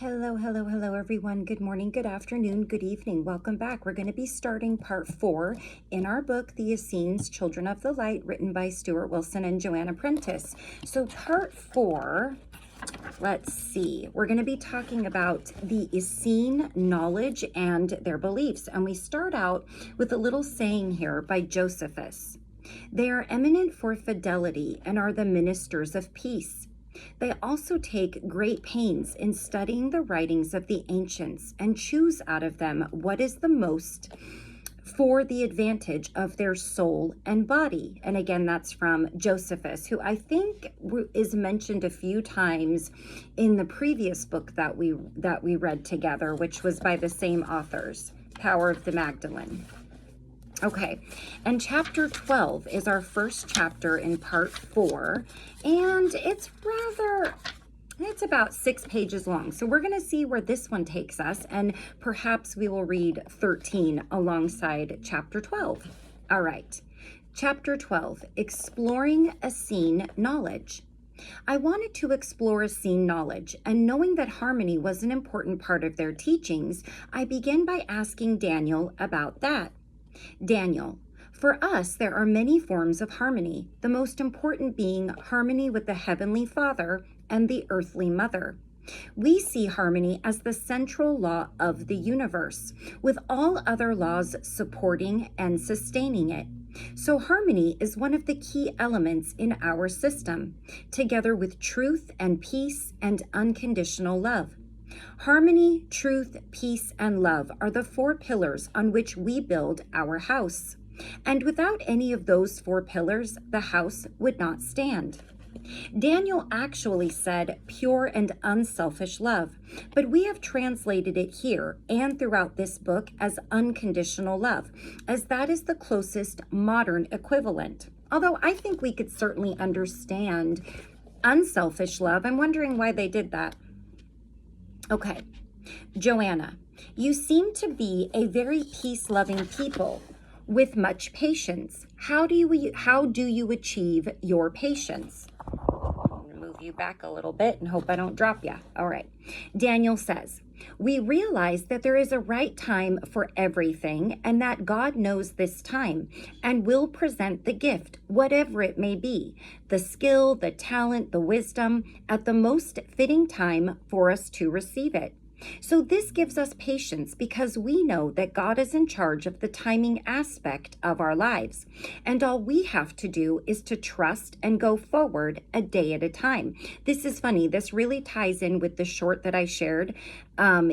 Hello, everyone. Good morning, good afternoon, good evening. Welcome back. We're going to be starting part 4 in our book, The Essenes, Children of the Light, written by Stuart and Joanna Prentis. So part 4, let's see, we're going to be talking about the Essene knowledge and their beliefs. And we start out with a little saying here by Josephus. They are eminent for fidelity and are the ministers of peace. They also take great pains in studying the writings of the ancients and choose out of them what is the most for the advantage of their soul and body. And again, that's from Josephus, who I think is mentioned a few times in the previous book that we read together, which was by the same authors, Power of the Magdalene. Okay, and chapter 12 is our first chapter in part 4, and it's about 6 pages long. So we're going to see where this one takes us, and perhaps we will read 13 alongside chapter 12. All right, chapter 12, Exploring Essene Knowledge. I wanted to explore Essene knowledge, and knowing that harmony was an important part of their teachings, I began by asking Daniel about that. Daniel, for us, there are many forms of harmony, the most important being harmony with the Heavenly Father and the earthly Mother. We see harmony as the central law of the universe, with all other laws supporting and sustaining it. So harmony is one of the key elements in our system, together with truth and peace and unconditional love. Harmony, truth, peace, and love are the 4 pillars on which we build our house. And without any of those 4 pillars, the house would not stand. Daniel actually said pure and unselfish love, but we have translated it here and throughout this book as unconditional love, as that is the closest modern equivalent. Although I think we could certainly understand unselfish love. I'm wondering why they did that. Okay, Joanna, you seem to be a very peace-loving people with much patience. How do you achieve your patience? I'm going to move you back a little bit and hope I don't drop you. All right. Daniel says, we realize that there is a right time for everything and that God knows this time and will present the gift, whatever it may be, the skill, the talent, the wisdom, at the most fitting time for us to receive it. So this gives us patience because we know that God is in charge of the timing aspect of our lives. And all we have to do is to trust and go forward a day at a time. This is funny. This really ties in with the short that I shared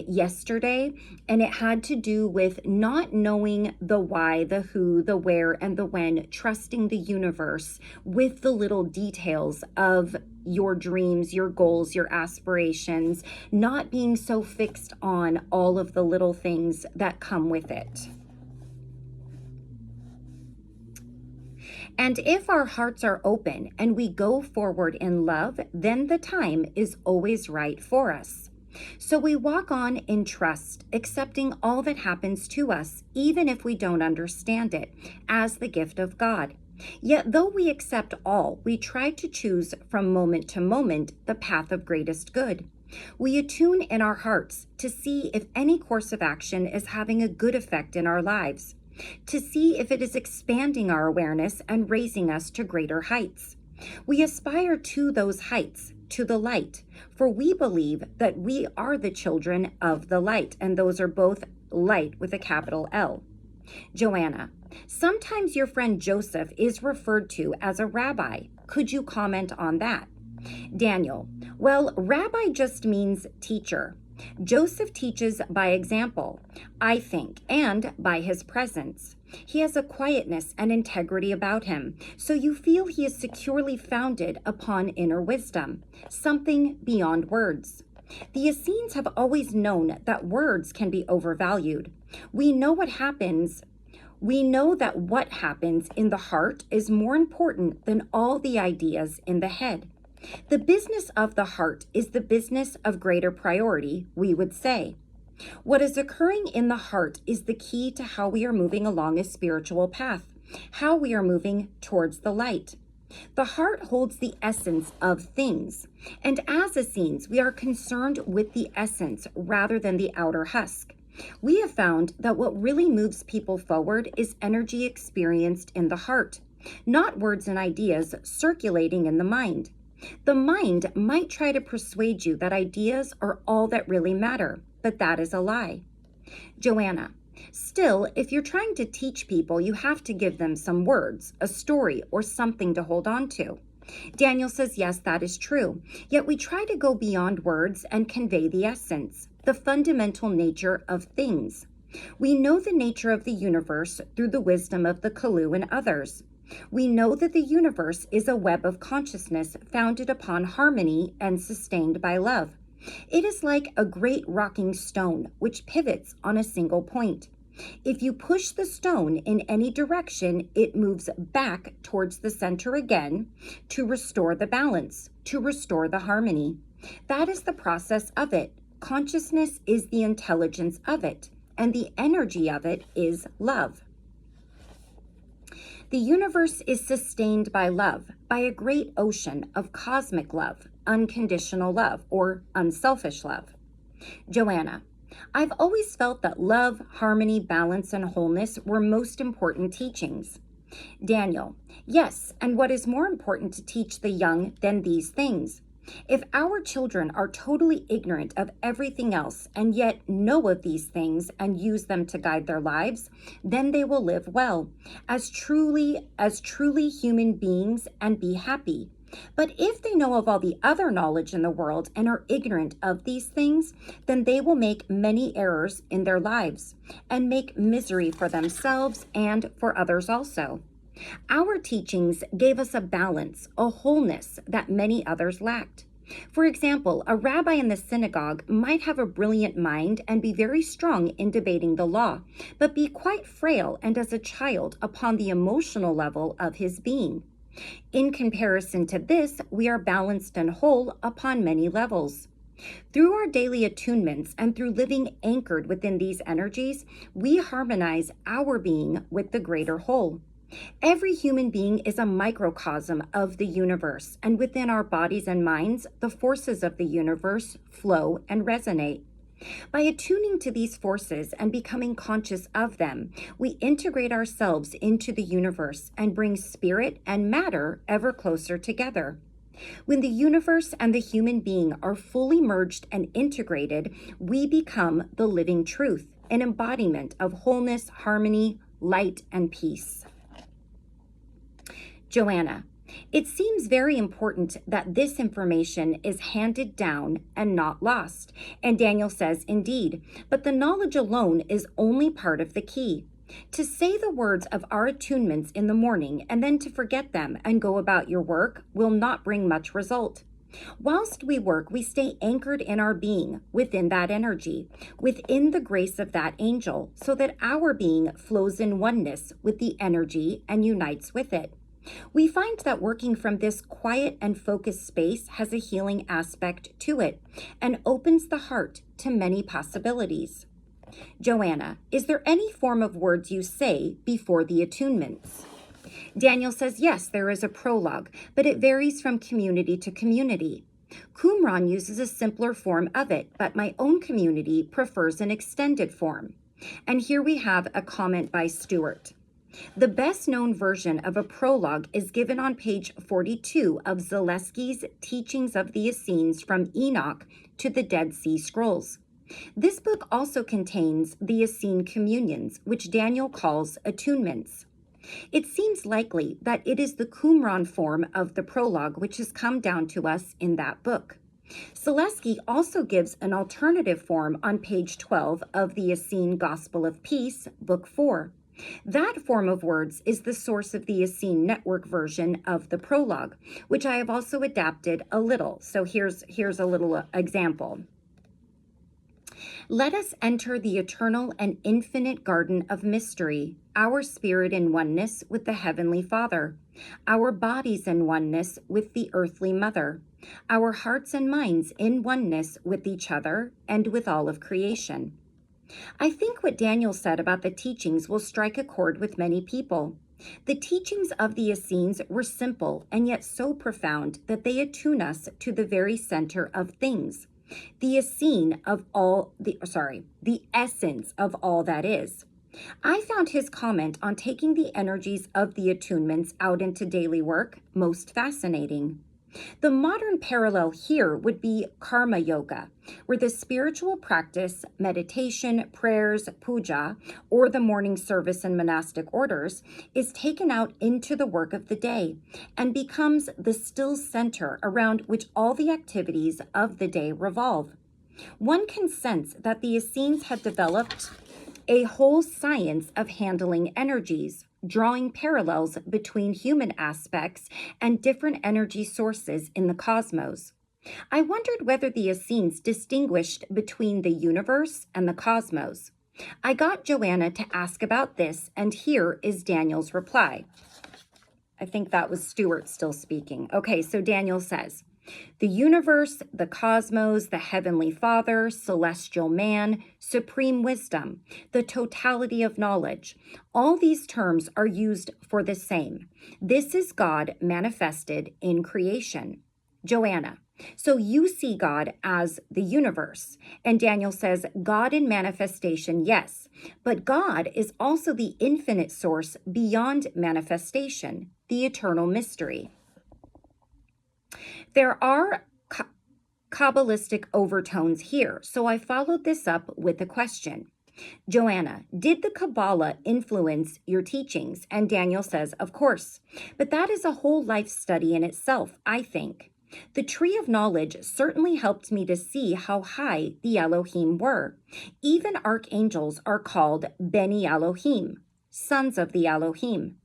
yesterday. And it had to do with not knowing the why, the who, the where, and the when, trusting the universe with the little details of your dreams, your goals, your aspirations, not being so fixed on all of the little things that come with it. And if our hearts are open and we go forward in love, then the time is always right for us. So we walk on in trust, accepting all that happens to us, even if we don't understand it, as the gift of God. Yet though we accept all, we try to choose from moment to moment the path of greatest good. We attune in our hearts to see if any course of action is having a good effect in our lives, to see if it is expanding our awareness and raising us to greater heights. We aspire to those heights, to the light, for we believe that we are the children of the light, and those are both light with a capital L. Joanna, sometimes your friend Joseph is referred to as a rabbi. Could you comment on that? Daniel, well, rabbi just means teacher. Joseph teaches by example, I think, and by his presence. He has a quietness and integrity about him, so you feel he is securely founded upon inner wisdom, something beyond words. The Essenes have always known that words can be overvalued. We know that what happens in the heart is more important than all the ideas in the head. The business of the heart is the business of greater priority, we would say. What is occurring in the heart is the key to how we are moving along a spiritual path, how we are moving towards the light. The heart holds the essence of things, and as Essenes, we are concerned with the essence rather than the outer husk. We have found that what really moves people forward is energy experienced in the heart, not words and ideas circulating in the mind. The mind might try to persuade you that ideas are all that really matter, but that is a lie. Joanna, still, if you're trying to teach people, you have to give them some words, a story, or something to hold on to. Daniel says, yes, that is true. Yet we try to go beyond words and convey the essence, the fundamental nature of things. We know the nature of the universe through the wisdom of the Kalu and others. We know that the universe is a web of consciousness founded upon harmony and sustained by love. It is like a great rocking stone which pivots on a single point. If you push the stone in any direction, it moves back towards the center again to restore the balance, to restore the harmony. That is the process of it. Consciousness is the intelligence of it, and the energy of it is love. The universe is sustained by love, by a great ocean of cosmic love, unconditional love, or unselfish love. Joanna, I've always felt that love, harmony, balance, and wholeness were most important teachings. Daniel, yes, and what is more important to teach the young than these things? If our children are totally ignorant of everything else and yet know of these things and use them to guide their lives, then they will live well, as truly human beings and be happy. But if they know of all the other knowledge in the world and are ignorant of these things, then they will make many errors in their lives and make misery for themselves and for others also. Our teachings gave us a balance, a wholeness that many others lacked. For example, a rabbi in the synagogue might have a brilliant mind and be very strong in debating the law, but be quite frail and as a child upon the emotional level of his being. In comparison to this, we are balanced and whole upon many levels. Through our daily attunements and through living anchored within these energies, we harmonize our being with the greater whole. Every human being is a microcosm of the universe, and within our bodies and minds, the forces of the universe flow and resonate. By attuning to these forces and becoming conscious of them, we integrate ourselves into the universe and bring spirit and matter ever closer together. When the universe and the human being are fully merged and integrated, we become the living truth, an embodiment of wholeness, harmony, light, and peace. Joanna, it seems very important that this information is handed down and not lost. And Daniel says, indeed, but the knowledge alone is only part of the key. To say the words of our attunements in the morning and then to forget them and go about your work will not bring much result. Whilst we work, we stay anchored in our being, within that energy, within the grace of that angel, so that our being flows in oneness with the energy and unites with it. We find that working from this quiet and focused space has a healing aspect to it and opens the heart to many possibilities. Joanna, is there any form of words you say before the attunements? Daniel says, yes, there is a prologue, but it varies from community to community. Qumran uses a simpler form of it, but my own community prefers an extended form. And here we have a comment by Stuart. The best-known version of a prologue is given on page 42 of Zalesky's Teachings of the Essenes from Enoch to the Dead Sea Scrolls. This book also contains the Essene communions, which Daniel calls attunements. It seems likely that it is the Qumran form of the prologue which has come down to us in that book. Zalesky also gives an alternative form on page 12 of the Essene Gospel of Peace, Book 4. That form of words is the source of the Essene network version of the prologue, which I have also adapted a little. So here's a little example. Let us enter the eternal and infinite garden of mystery, our spirit in oneness with the Heavenly Father, our bodies in oneness with the earthly Mother, our hearts and minds in oneness with each other and with all of creation. I think what Daniel said about the teachings will strike a chord with many people. The teachings of the Essenes were simple and yet so profound that they attune us to the very center of things, the the essence of all that is. I found his comment on taking the energies of the attunements out into daily work most fascinating. The modern parallel here would be karma yoga, where the spiritual practice, meditation, prayers, puja, or the morning service in monastic orders is taken out into the work of the day and becomes the still center around which all the activities of the day revolve. One can sense that the Essenes had developed a whole science of handling energies, drawing parallels between human aspects and different energy sources in the cosmos. I wondered whether the Essenes distinguished between the universe and the cosmos. I got Joanna to ask about this, and here is Daniel's reply. I think that was Stuart still speaking. Okay, so Daniel says, the universe, the cosmos, the heavenly Father, celestial man, supreme wisdom, the totality of knowledge, all these terms are used for the same. This is God manifested in creation. Joanna, so you see God as the universe. And Daniel says, God in manifestation, yes, but God is also the infinite source beyond manifestation, the eternal mystery. There are Kabbalistic overtones here, so I followed this up with a question. Joanna, did the Kabbalah influence your teachings? And Daniel says, of course, but that is a whole life study in itself, I think. The tree of knowledge certainly helped me to see how high the Elohim were. Even archangels are called Beni Elohim, sons of the Elohim.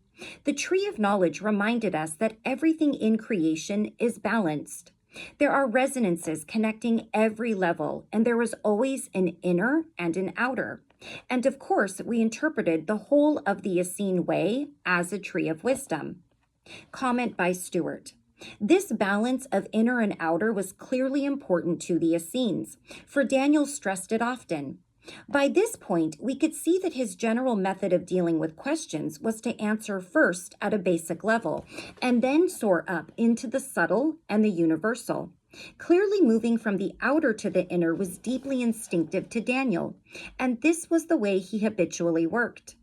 The tree of knowledge reminded us that everything in creation is balanced. There are resonances connecting every level, and there is always an inner and an outer. And of course, we interpreted the whole of the Essene way as a tree of wisdom. Comment by Stuart. This balance of inner and outer was clearly important to the Essenes, for Daniel stressed it often. By this point, we could see that his general method of dealing with questions was to answer first at a basic level, and then soar up into the subtle and the universal. Clearly moving from the outer to the inner was deeply instinctive to Daniel, and this was the way he habitually worked.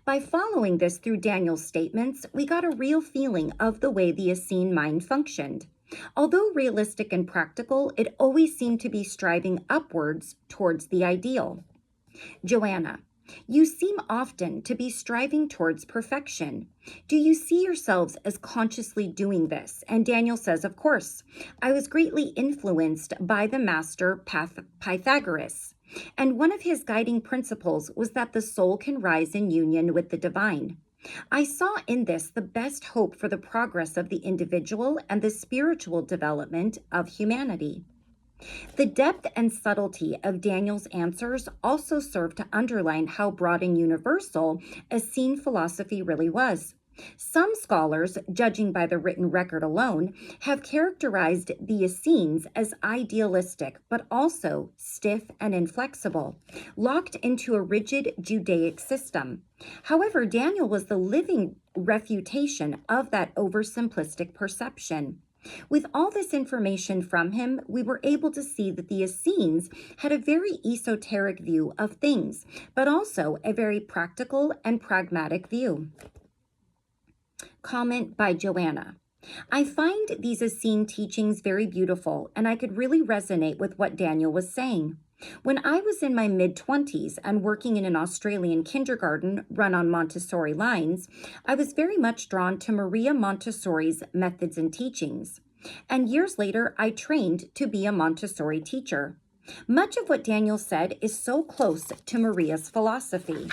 By following this through Daniel's statements, we got a real feeling of the way the Essene mind functioned. Although realistic and practical, it always seemed to be striving upwards towards the ideal. Joanna, you seem often to be striving towards perfection. Do you see yourselves as consciously doing this? And Daniel says, of course. I was greatly influenced by the master Pythagoras, and one of his guiding principles was that the soul can rise in union with the divine. I saw in this the best hope for the progress of the individual and the spiritual development of humanity. The depth and subtlety of Daniel's answers also served to underline how broad and universal Essene philosophy really was. Some scholars, judging by the written record alone, have characterized the Essenes as idealistic, but also stiff and inflexible, locked into a rigid Judaic system. However, Daniel was the living refutation of that oversimplistic perception. With all this information from him, we were able to see that the Essenes had a very esoteric view of things, but also a very practical and pragmatic view. Comment by Joanna. I find these Essene teachings very beautiful, and I could really resonate with what Daniel was saying. When I was in my mid-20s and working in an Australian kindergarten run on Montessori lines, I was very much drawn to Maria Montessori's methods and teachings. And years later, I trained to be a Montessori teacher. Much of what Daniel said is so close to Maria's philosophy.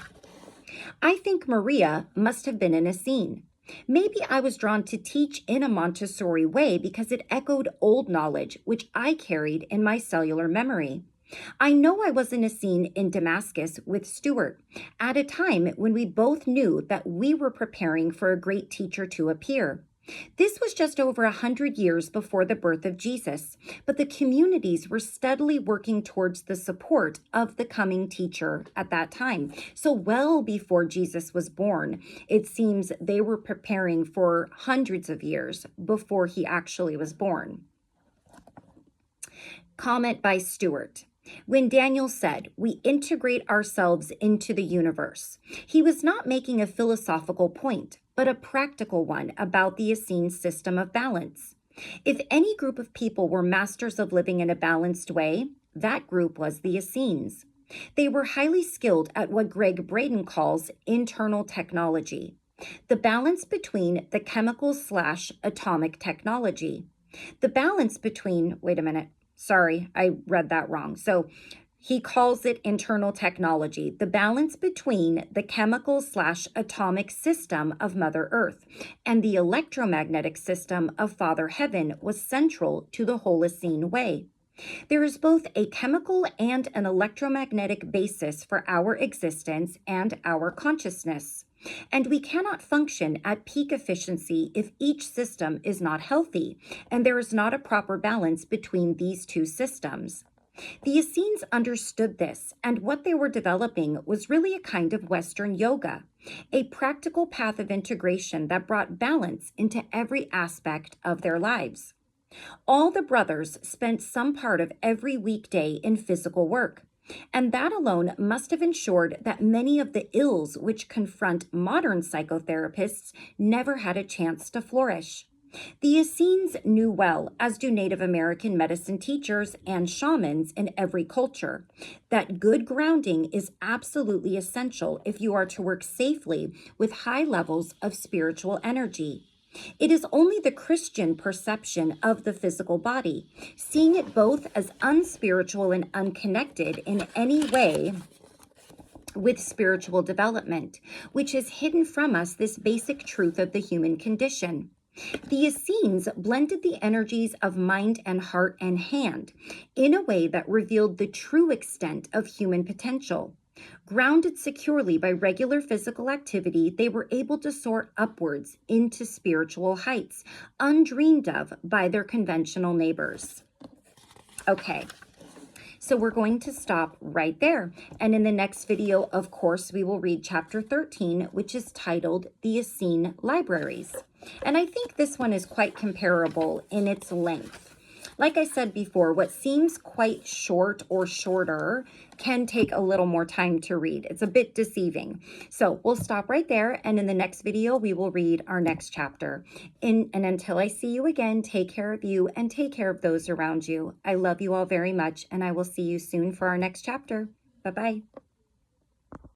I think Maria must have been an Essene. Maybe I was drawn to teach in a Montessori way because it echoed old knowledge, which I carried in my cellular memory. I know I was an Essene in Damascus with Stuart, at a time when we both knew that we were preparing for a great teacher to appear. This was just over 100 years before the birth of Jesus, but the communities were steadily working towards the support of the coming teacher at that time. So well before Jesus was born, it seems they were preparing for hundreds of years before he actually was born. Comment by Stuart. When Daniel said, "We integrate ourselves into the universe," he was not making a philosophical point, but a practical one about the Essene system of balance. If any group of people were masters of living in a balanced way, that group was the Essenes. They were highly skilled at what Greg Braden calls internal technology, the balance between the chemical/atomic technology. The balance between, wait a minute, sorry, I read that wrong. So he calls it internal technology, the balance between the chemical/atomic system of Mother Earth and the electromagnetic system of Father Heaven was central to the whole Essene way. There is both a chemical and an electromagnetic basis for our existence and our consciousness. And we cannot function at peak efficiency if each system is not healthy, and there is not a proper balance between these two systems. The Essenes understood this, and what they were developing was really a kind of Western yoga, a practical path of integration that brought balance into every aspect of their lives. All the brothers spent some part of every weekday in physical work, and that alone must have ensured that many of the ills which confront modern psychotherapists never had a chance to flourish. The Essenes knew well, as do Native American medicine teachers and shamans in every culture, that good grounding is absolutely essential if you are to work safely with high levels of spiritual energy. It is only the Christian perception of the physical body, seeing it both as unspiritual and unconnected in any way with spiritual development, which has hidden from us this basic truth of the human condition. The Essenes blended the energies of mind and heart and hand in a way that revealed the true extent of human potential. Grounded securely by regular physical activity, they were able to soar upwards into spiritual heights, undreamed of by their conventional neighbors. Okay, so we're going to stop right there. And in the next video, of course, we will read chapter 13, which is titled The Essene Libraries. And I think this one is quite comparable in its length. Like I said before, what seems quite short or shorter can take a little more time to read. It's a bit deceiving. So we'll stop right there, and in the next video, we will read our next chapter. And until I see you again, take care of you and take care of those around you. I love you all very much, and I will see you soon for our next chapter. Bye-bye.